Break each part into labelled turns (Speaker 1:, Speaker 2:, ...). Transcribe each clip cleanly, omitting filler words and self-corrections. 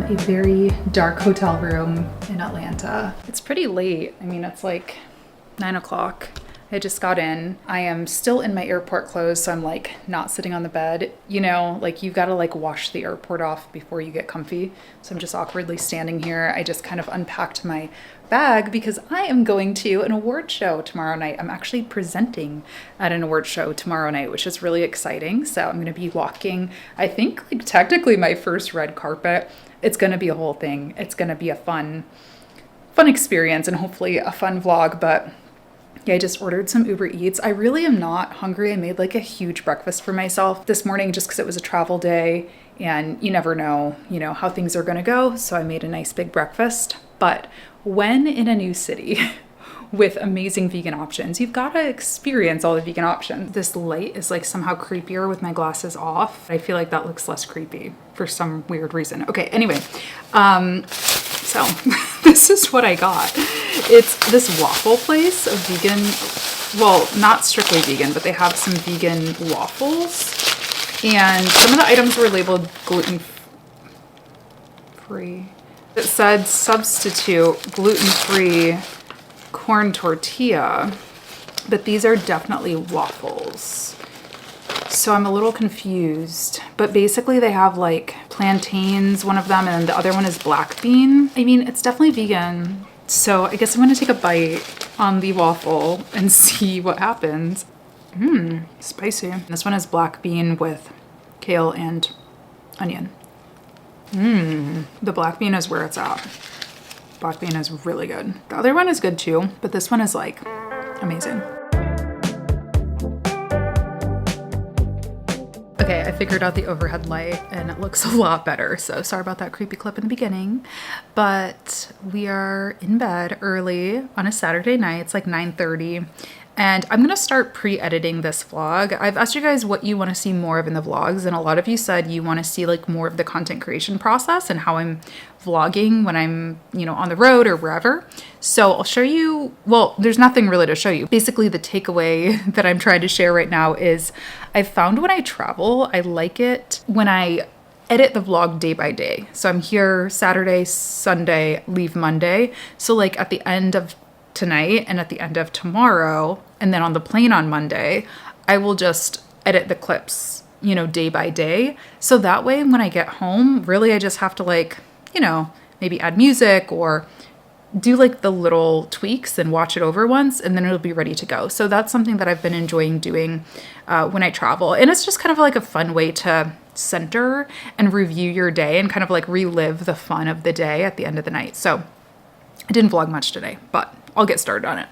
Speaker 1: a very dark hotel room in Atlanta. It's pretty late. I mean, it's like 9 o'clock. I just got in. I am still in my airport clothes, so I'm like not sitting on the bed. You know, like you've got to like wash the airport off before you get comfy. So I'm just awkwardly standing here. I just kind of unpacked my bag because I am going to an award show tomorrow night. I'm actually presenting at an award show tomorrow night, which is really exciting. So I'm going to be walking, I think like technically my first red carpet. It's going to be a whole thing. It's going to be a fun experience and hopefully a fun vlog, but yeah, I just ordered some Uber Eats. I really am not hungry. I made like a huge breakfast for myself this morning just because it was a travel day and you never know, you know, how things are going to go. So I made a nice big breakfast. But when in a new city with amazing vegan options, you've got to experience all the vegan options. This light is like somehow creepier with my glasses off. I feel like that looks less creepy for some weird reason. Okay, anyway, so this is what I got. It's this waffle place of vegan, well, not strictly vegan, but they have some vegan waffles. And some of the items were labeled gluten-free. It said substitute gluten-free corn tortilla, but these are definitely waffles. So I'm a little confused, but basically they have like plantains, one of them, and the other one is black bean. I mean, it's definitely vegan. So I guess I'm gonna take a bite on the waffle and see what happens. Spicy. This one is black bean with kale and onion. The black bean is where it's at. Black bean is really good. The other one is good too, but this one is like amazing. Okay, I figured out the overhead light and it looks a lot better. So sorry about that creepy clip in the beginning, but we are in bed early on a Saturday night. It's like 9:30 and I'm gonna start pre-editing this vlog. I've asked you guys what you wanna see more of in the vlogs, and a lot of you said you wanna see like more of the content creation process and how I'm vlogging when I'm, you know, on the road or wherever. So I'll show you, well, there's nothing really to show you. Basically the takeaway that I'm trying to share right now is I found when I travel, I like it when I edit the vlog day by day. So I'm here Saturday, Sunday, leave Monday. So like at the end of tonight and at the end of tomorrow, and then on the plane on Monday, I will just edit the clips, you know, day by day. So that way when I get home, really I just have to like, you know, maybe add music or do like the little tweaks and watch it over once, and then it'll be ready to go. So that's something that I've been enjoying doing when I travel. And it's just kind of like a fun way to center and review your day and kind of like relive the fun of the day at the end of the night. So I didn't vlog much today, but I'll get started on it.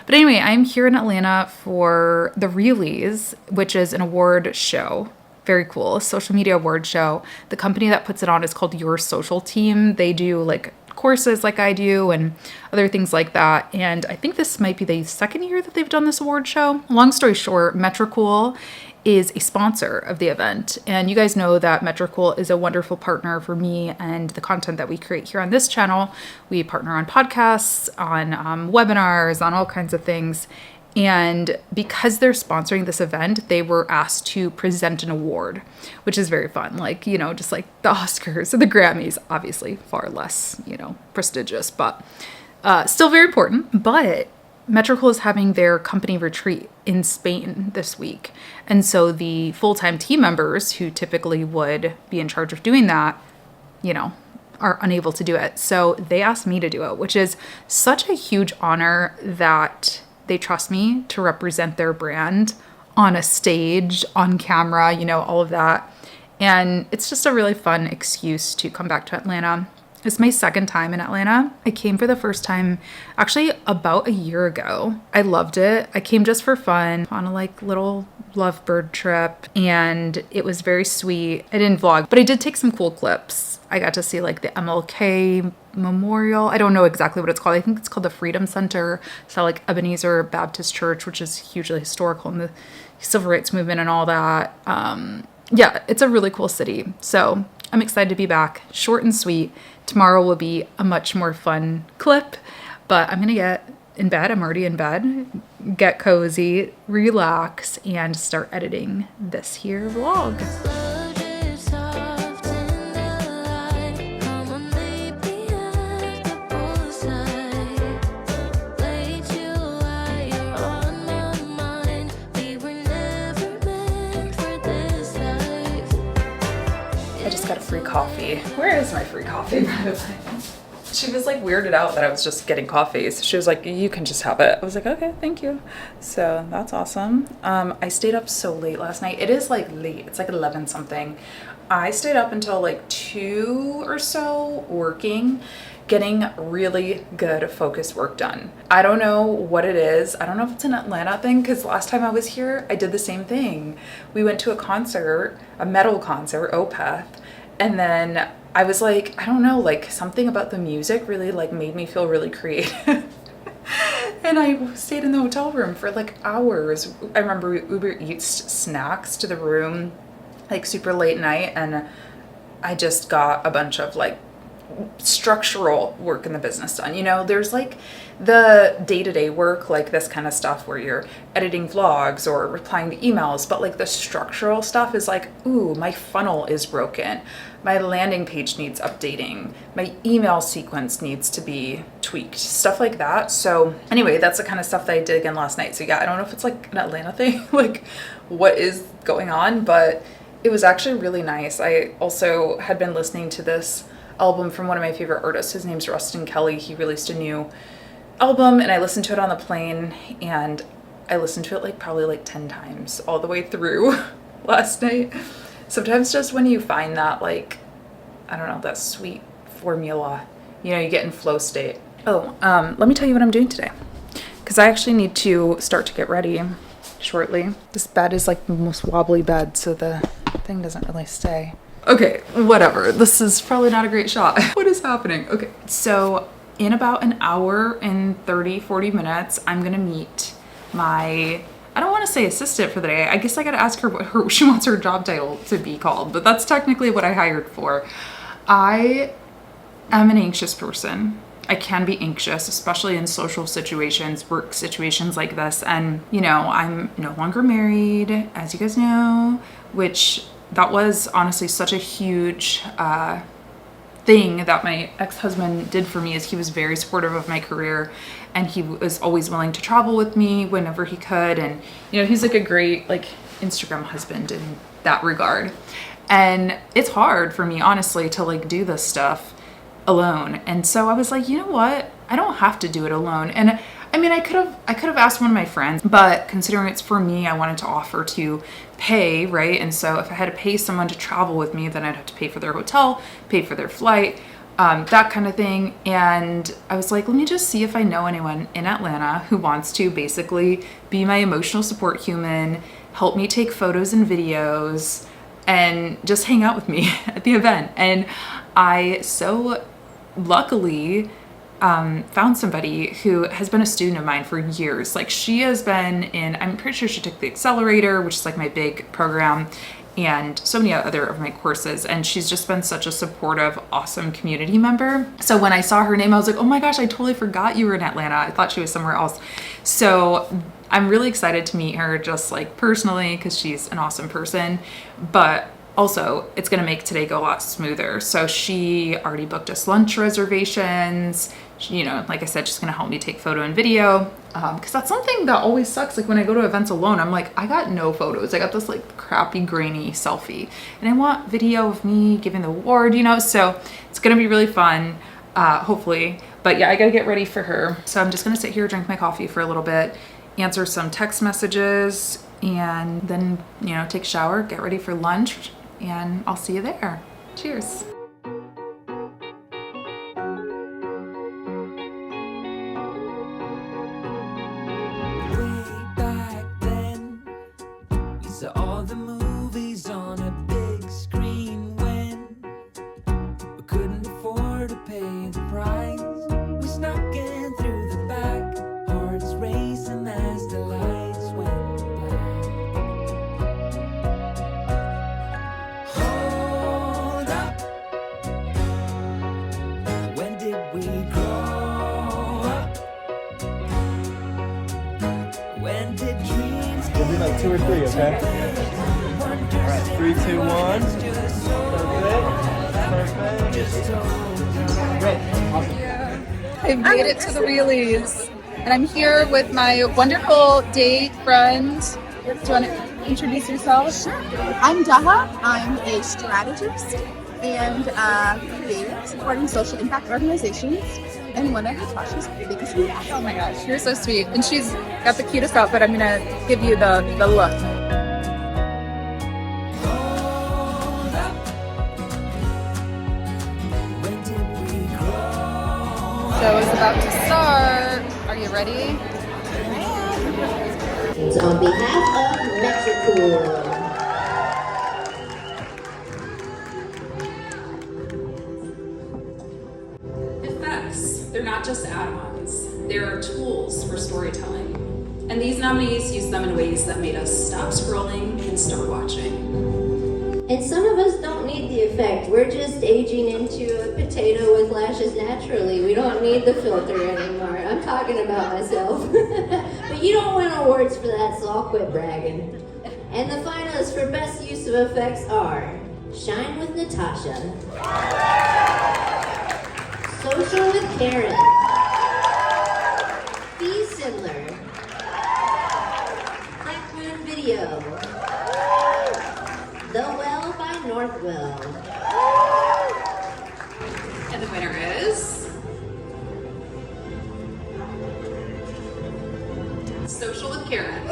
Speaker 1: But anyway, I'm here in Atlanta for the Reelies, which is an award show. Very cool, a social media award show. The company that puts it on is called Your Social Team. They do like courses like I do and other things like that. And I think this might be the second year that they've done this award show. Long story short, Metricool is a sponsor of the event. And you guys know that Metricool is a wonderful partner for me and the content that we create here on this channel. We partner on podcasts, on webinars, on all kinds of things. And because they're sponsoring this event, they were asked to present an award, which is very fun. Like, you know, just like the Oscars or the Grammys, obviously far less, you know, prestigious, but still very important. But Metricool is having their company retreat in Spain this week. And so the full-time team members who typically would be in charge of doing that, you know, are unable to do it. So they asked me to do it, which is such a huge honor that they trust me to represent their brand on a stage, on camera, you know, all of that. And it's just a really fun excuse to come back to Atlanta. It's my second time in Atlanta. I came for the first time actually about a year ago. I loved it. I came just for fun on a like little lovebird trip, and it was very sweet. I didn't vlog, but I did take some cool clips. I got to see like the MLK Memorial. I don't know exactly what it's called. I think it's called the Freedom Center. So like Ebenezer Baptist Church, which is hugely historical in the civil rights movement and all that. Yeah, it's a really cool city. So I'm excited to be back. Short and sweet. Tomorrow will be a much more fun clip, but I'm gonna get in bed. I'm already in bed. Get cozy, relax, and start editing this here vlog. free coffee. Where is my free coffee, by the way? She was like weirded out that I was just getting coffee. So she was like, you can just have it. I was like, okay, thank you. So that's awesome. I stayed up so late last night. It is like late. It's like 11 something. I stayed up until like 2 or so working, getting really good focus work done. I don't know what it is. I don't know if it's an Atlanta thing, because last time I was here, I did the same thing. We went to a concert, a metal concert, Opeth, and then I was like, I don't know, like something about the music really like made me feel really creative. And I stayed in the hotel room for like hours. I remember we Uber Eats snacks to the room like super late night, and I just got a bunch of like structural work in the business done. You know, there's like the day-to-day work, like this kind of stuff where you're editing vlogs or replying to emails, but like the structural stuff is like, ooh, my funnel is broken, my landing page needs updating, my email sequence needs to be tweaked, stuff like that. So anyway, that's the kind of stuff that I did again last night. So yeah, I don't know if it's like an Atlanta thing, like what is going on, but it was actually really nice. I also had been listening to this album from one of my favorite artists. His name's Rustin Kelly. He released a new album and I listened to it on the plane, and I listened to it like probably like 10 times all the way through last night. Sometimes just when you find that like, I don't know, that sweet formula, you know, you get in flow state. Oh, let me tell you what I'm doing today, because I actually need to start to get ready shortly. This bed is like the most wobbly bed, so the thing doesn't really stay. Okay, whatever. This is probably not a great shot. What is happening? Okay, so in about an hour and 40 minutes, I'm gonna meet my, I don't want to say assistant for the day. I guess I gotta ask her what she wants her job title to be called, but that's technically what I hired for. I am an anxious person. I can be anxious, especially in social situations, work situations like this. And, you know, I'm no longer married, as you guys know, which that was honestly such a huge thing that my ex-husband did for me, is he was very supportive of my career, and he was always willing to travel with me whenever he could. And, you know, he's like a great like Instagram husband in that regard. And it's hard for me, honestly, to like do this stuff alone. And so I was like, you know what? I don't have to do it alone. And I mean, I could have asked one of my friends, but considering it's for me, I wanted to offer to pay, right? And so if I had to pay someone to travel with me, then I'd have to pay for their hotel, pay for their flight, that kind of thing. And I was like, let me just see if I know anyone in Atlanta who wants to basically be my emotional support human, help me take photos and videos, and just hang out with me at the event. And I so luckily found somebody who has been a student of mine for years. Like, she has been in, I'm pretty sure she took the accelerator, which is like my big program, and so many other of my courses. And she's just been such a supportive, awesome community member. So when I saw her name, I was like, oh my gosh, I totally forgot you were in Atlanta. I thought she was somewhere else. So I'm really excited to meet her, just like personally, because she's an awesome person. But also, it's going to make today go a lot smoother. So she already booked us lunch reservations. She, you know, like I said, she's going to help me take photo and video. Because that's something that always sucks. Like when I go to events alone, I'm like, I got no photos. I got this like crappy, grainy selfie. And I want video of me giving the award, you know? So it's going to be really fun, hopefully. But yeah, I got to get ready for her. So I'm just going to sit here, drink my coffee for a little bit, answer some text messages, and then, you know, take a shower, get ready for lunch. And I'll see you there. Cheers.
Speaker 2: Way back then, we saw all the movies on a big screen when we couldn't afford to pay the price. We snuck in through the back, hearts racing as the lights went black. Hold up, when did we grow up? When did dreams
Speaker 3: We'll do like 2 or 3, okay? Alright, 3, 2, 1. Perfect. Great. Awesome.
Speaker 1: I've made it to the Reelies, and I'm here with my wonderful date friend. Do you want to introduce yourself?
Speaker 4: I'm Daha. I'm a strategist and creative, supporting social impact organizations, and one of Latasha's biggest fans.
Speaker 1: Oh my gosh, you're so sweet. And she's got the cutest outfit. I'm gonna give you the look.
Speaker 2: Hold up. When did we grow?
Speaker 1: So it's about to start. Are you ready?
Speaker 5: On behalf of Metricool.
Speaker 6: Effects, they're not just add-ons, they're tools for storytelling. And these nominees use them in ways that made us stop scrolling and start watching.
Speaker 5: And some of us don't need the effect. We're just aging into a potato with lashes naturally. We don't need the filter anymore. I'm talking about myself. But you don't win awards for that, so I'll quit bragging. And the finalists for best use of effects are Shine with Latasha, Social with Karen, Fee Sidler, Black Moon Video, The Well by Northwell.
Speaker 6: And the winner is... Social with Karen.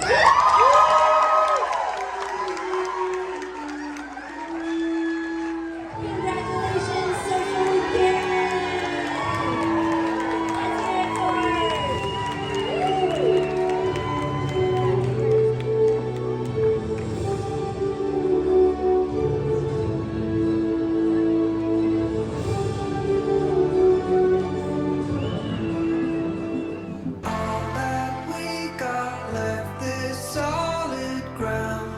Speaker 5: Congratulations, Social with Karen! Let's hear it for her!
Speaker 2: All that we got left is solid ground.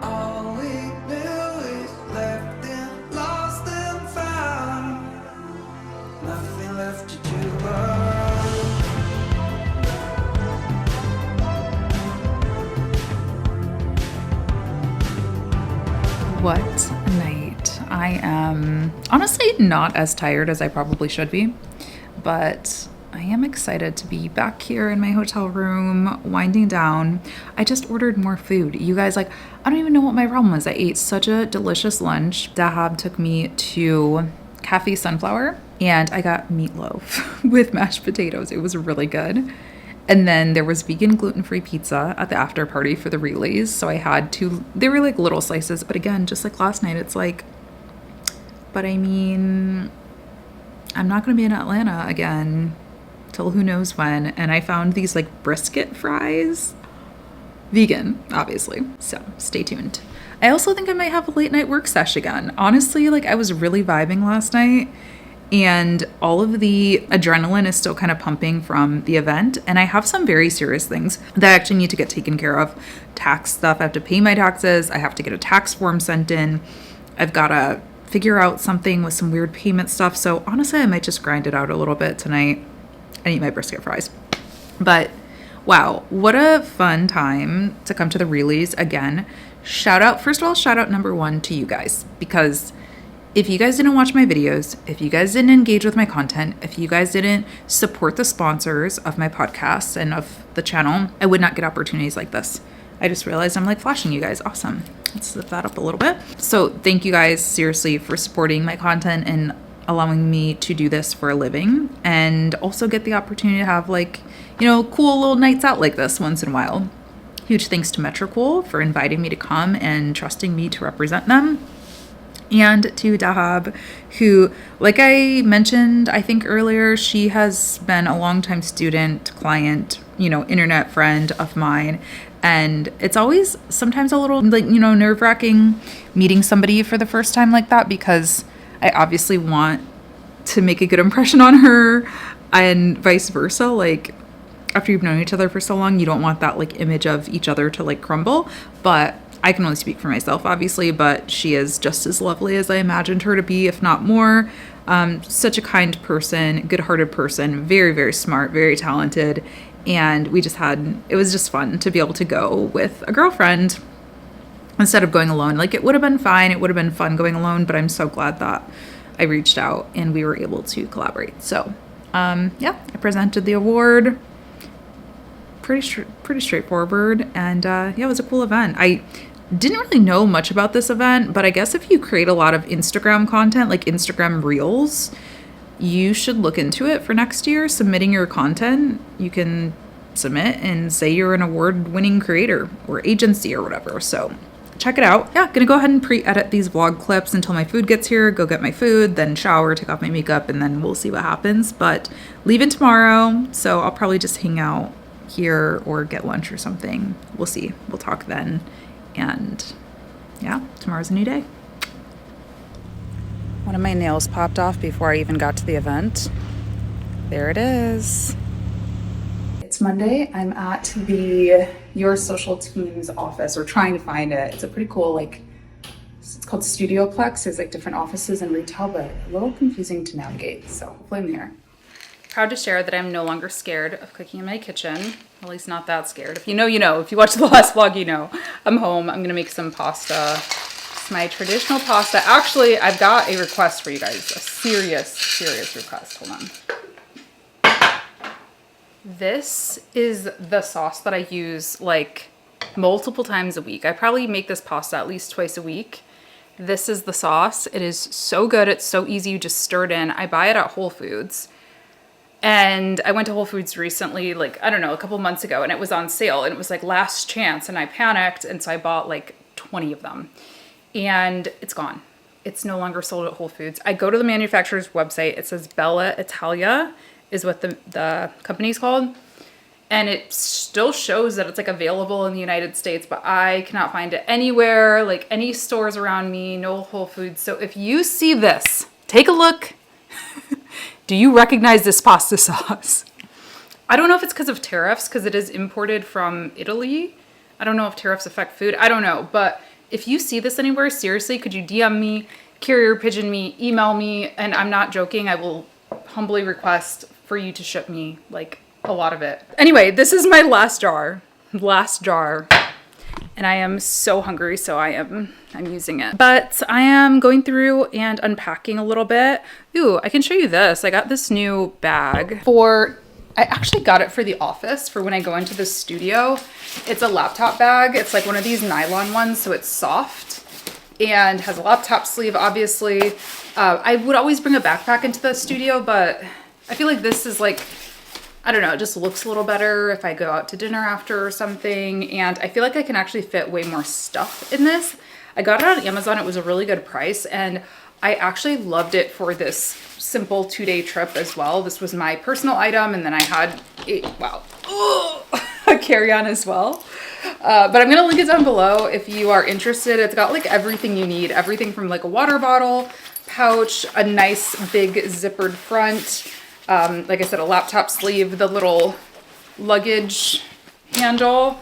Speaker 2: All we knew is left and lost and found. Nothing left to do but
Speaker 1: What a night. I am honestly not as tired as I probably should be, but I am excited to be back here in my hotel room, winding down. I just ordered more food. You guys, like, I don't even know what my problem was. I ate such a delicious lunch. Dahab took me to Cafe Sunflower, and I got meatloaf with mashed potatoes. It was really good. And then there was vegan gluten-free pizza at the after party for the Reelies. So I had two, they were like little slices, but again, just like last night, it's like, but I mean, I'm not going to be in Atlanta again till who knows when. And I found these like brisket fries, vegan, obviously. So stay tuned. I also think I might have a late night work sesh again. Honestly, like I was really vibing last night. And all of the adrenaline is still kind of pumping from the event. And I have some very serious things that I actually need to get taken care of. Tax stuff. I have to pay my taxes. I have to get a tax form sent in. I've got to figure out something with some weird payment stuff. So honestly, I might just grind it out a little bit tonight and eat my brisket fries. But wow, what a fun time to come to the Reelies again. Shout out, first of all, shout out number one to you guys, because if you guys didn't watch my videos, if you guys didn't engage with my content, if you guys didn't support the sponsors of my podcasts and of the channel, I would not get opportunities like this. I just realized I'm like flashing you guys. Awesome. Let's lift that up a little bit. So thank you guys seriously for supporting my content and allowing me to do this for a living, and also get the opportunity to have like, you know, cool little nights out like this once in a while. Huge thanks to Metricool for inviting me to come and trusting me to represent them. And to Dahab, who, like I mentioned, I think earlier, she has been a longtime student, client, you know, internet friend of mine. And it's always sometimes a little, like, you know, nerve-wracking meeting somebody for the first time like that, because I obviously want to make a good impression on her, and vice versa. Like, after you've known each other for so long, you don't want that, like, image of each other to, like, crumble. But I can only speak for myself, obviously, but she is just as lovely as I imagined her to be, if not more. Such a kind person, good-hearted person, very, very smart, very talented. And it was just fun to be able to go with a girlfriend instead of going alone. Like, it would have been fine. It would have been fun going alone, but I'm so glad that I reached out and we were able to collaborate. So, yeah, I presented the award. Pretty straightforward. And, yeah, it was a cool event. Didn't really know much about this event, but I guess if you create a lot of Instagram content, like Instagram Reels, you should look into it for next year. Submitting your content, you can submit and say you're an award-winning creator or agency or whatever. So check it out. Yeah, gonna go ahead and pre-edit these vlog clips until my food gets here, go get my food, then shower, take off my makeup, and then we'll see what happens. But leaving tomorrow, so I'll probably just hang out here or get lunch or something. We'll see. We'll talk then. And yeah, tomorrow's a new day. One of my nails popped off before I even got to the event. There it is. It's Monday. I'm at the Your Social Team's office. We're trying to find it. It's a pretty cool, like, it's called Studioplex. There's like different offices and retail, but a little confusing to navigate. So hopefully I'm there. Proud to share that I'm no longer scared of cooking in my kitchen. At least not that scared. If you know, you know. If you watched the last vlog, you know. I'm home. I'm gonna make some pasta. It's my traditional pasta. Actually, I've got a request for you guys. A serious request. Hold on. This is the sauce that I use like multiple times a week. I probably make this pasta at least twice a week. This is the sauce. It is so good. It's so easy. You just stir it in. I buy it at Whole Foods. And I went to Whole Foods recently, like, I don't know, a couple months ago, and it was on sale, and it was like last chance, and I panicked, and so I bought like 20 of them. And it's gone. It's no longer sold at Whole Foods. I go to the manufacturer's website. It says Bella Italia is what the company's called. And it still shows that it's like available in the United States, but I cannot find it anywhere, like any stores around me, no Whole Foods. So if you see this, take a look. Do you recognize this pasta sauce? I don't know if it's because of tariffs, because it is imported from Italy. I don't know if tariffs affect food. I don't know. But if you see this anywhere, seriously, could you DM me, carrier pigeon me, email me? And I'm not joking. I will humbly request for you to ship me like a lot of it. Anyway, this is my last jar. And I am so hungry, so I'm using it. But I am going through and unpacking a little bit. Ooh, I can show you this. I got this new bag I actually got it for the office for when I go into the studio. It's a laptop bag. It's like one of these nylon ones, so it's soft and has a laptop sleeve, obviously. I would always bring a backpack into the studio, but I feel like this is like, I don't know, it just looks a little better if I go out to dinner after or something. And I feel like I can actually fit way more stuff in this. I got it on Amazon. It was a really good price. And I actually loved it for this simple 2-day trip as well. This was my personal item. And then I had a carry-on as well. But I'm going to link it down below if you are interested. It's got like everything you need. Everything from like a water bottle, pouch, a nice big zippered front. Like I said, a laptop sleeve, the little luggage handle.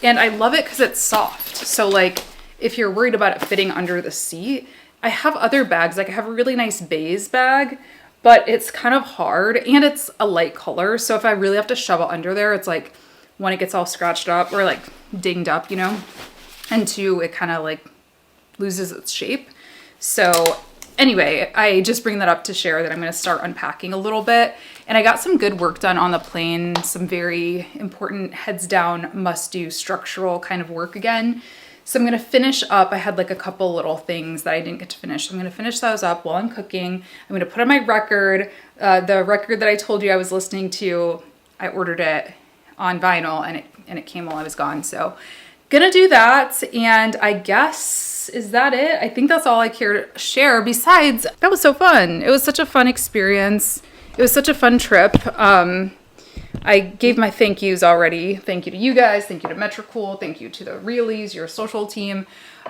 Speaker 1: And I love it because it's soft. So like if you're worried about it fitting under the seat, I have other bags. Like I have a really nice beige bag, but it's kind of hard and it's a light color. So if I really have to shove it under there, it's like, one, it gets all scratched up or like dinged up, you know, and two, it kind of like loses its shape. So anyway, I just bring that up to share that I'm going to start unpacking a little bit. And I got some good work done on the plane, some very important heads down, must do structural kind of work again. So I'm going to finish up. I had like a couple little things that I didn't get to finish. So I'm going to finish those up while I'm cooking. I'm going to put on my record, the record that I told you I was listening to. I ordered it on vinyl and it came while I was gone. So gonna do that. And I guess, is that it? I think that's all I care to share. Besides, that was so fun. It was such a fun experience. It was such a fun trip. I gave my thank yous already. Thank you to you guys. Thank you to Metricool. Thank you to the Reelies, your social team.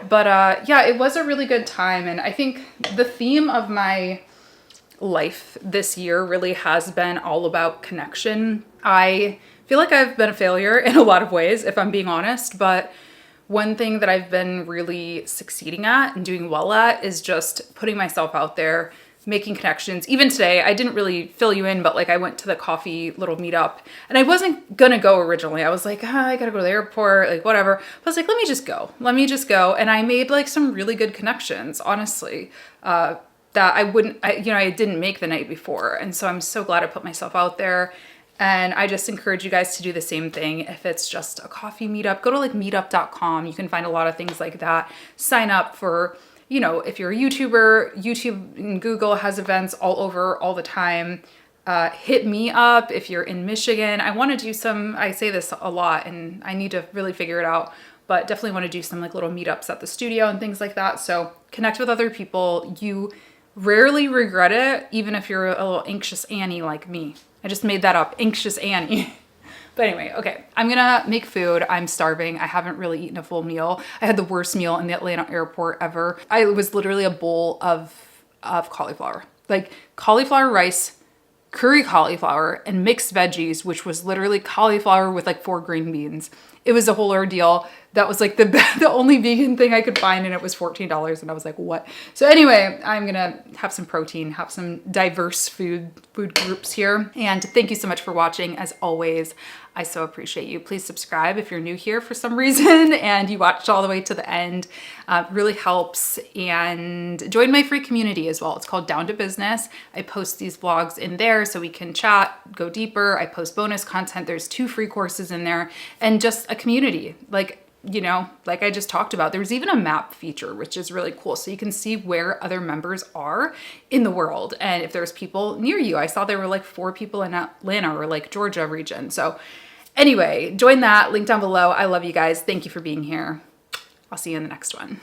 Speaker 1: But yeah, it was a really good time. And I think the theme of my life this year really has been all about connection. I feel like I've been a failure in a lot of ways, if I'm being honest. But one thing that I've been really succeeding at and doing well at is just putting myself out there, making connections. Even today, I didn't really fill you in, but like I went to the coffee little meetup and I wasn't gonna go originally. I was like, I gotta go to the airport, like whatever. But I was like, let me just go. And I made like some really good connections, honestly, that I didn't make the night before. And so I'm so glad I put myself out there. And I just encourage you guys to do the same thing. If it's just a coffee meetup, go to like meetup.com. You can find a lot of things like that. Sign up for, you know, if you're a YouTuber, YouTube and Google has events all over all the time. Hit me up if you're in Michigan. I want to do some, I say this a lot and I need to really figure it out, but definitely want to do some like little meetups at the studio and things like that. So connect with other people. You rarely regret it, even if you're a little anxious Annie like me. I just made that up, anxious Annie. But anyway, okay, I'm gonna make food. I'm starving. I haven't really eaten a full meal. I had the worst meal in the Atlanta airport ever. It was literally a bowl of cauliflower, like cauliflower rice, curry cauliflower, and mixed veggies, which was literally cauliflower with like 4 green beans. It was a whole ordeal. That was like the only vegan thing I could find, and it was $14, and I was like, what? So anyway, I'm gonna have some protein, have some diverse food groups here. And thank you so much for watching. As always, I so appreciate you. Please subscribe if you're new here for some reason and you watched all the way to the end. Really helps. And join my free community as well. It's called Down to Business. I post these vlogs in there so we can chat, go deeper. I post bonus content. There's 2 free courses in there and just a community. Like, you know, like I just talked about, there's even a map feature, which is really cool. So you can see where other members are in the world. And if there's people near you, I saw there were like 4 people in Atlanta or like Georgia region. So anyway, join that, link down below. I love you guys. Thank you for being here. I'll see you in the next one.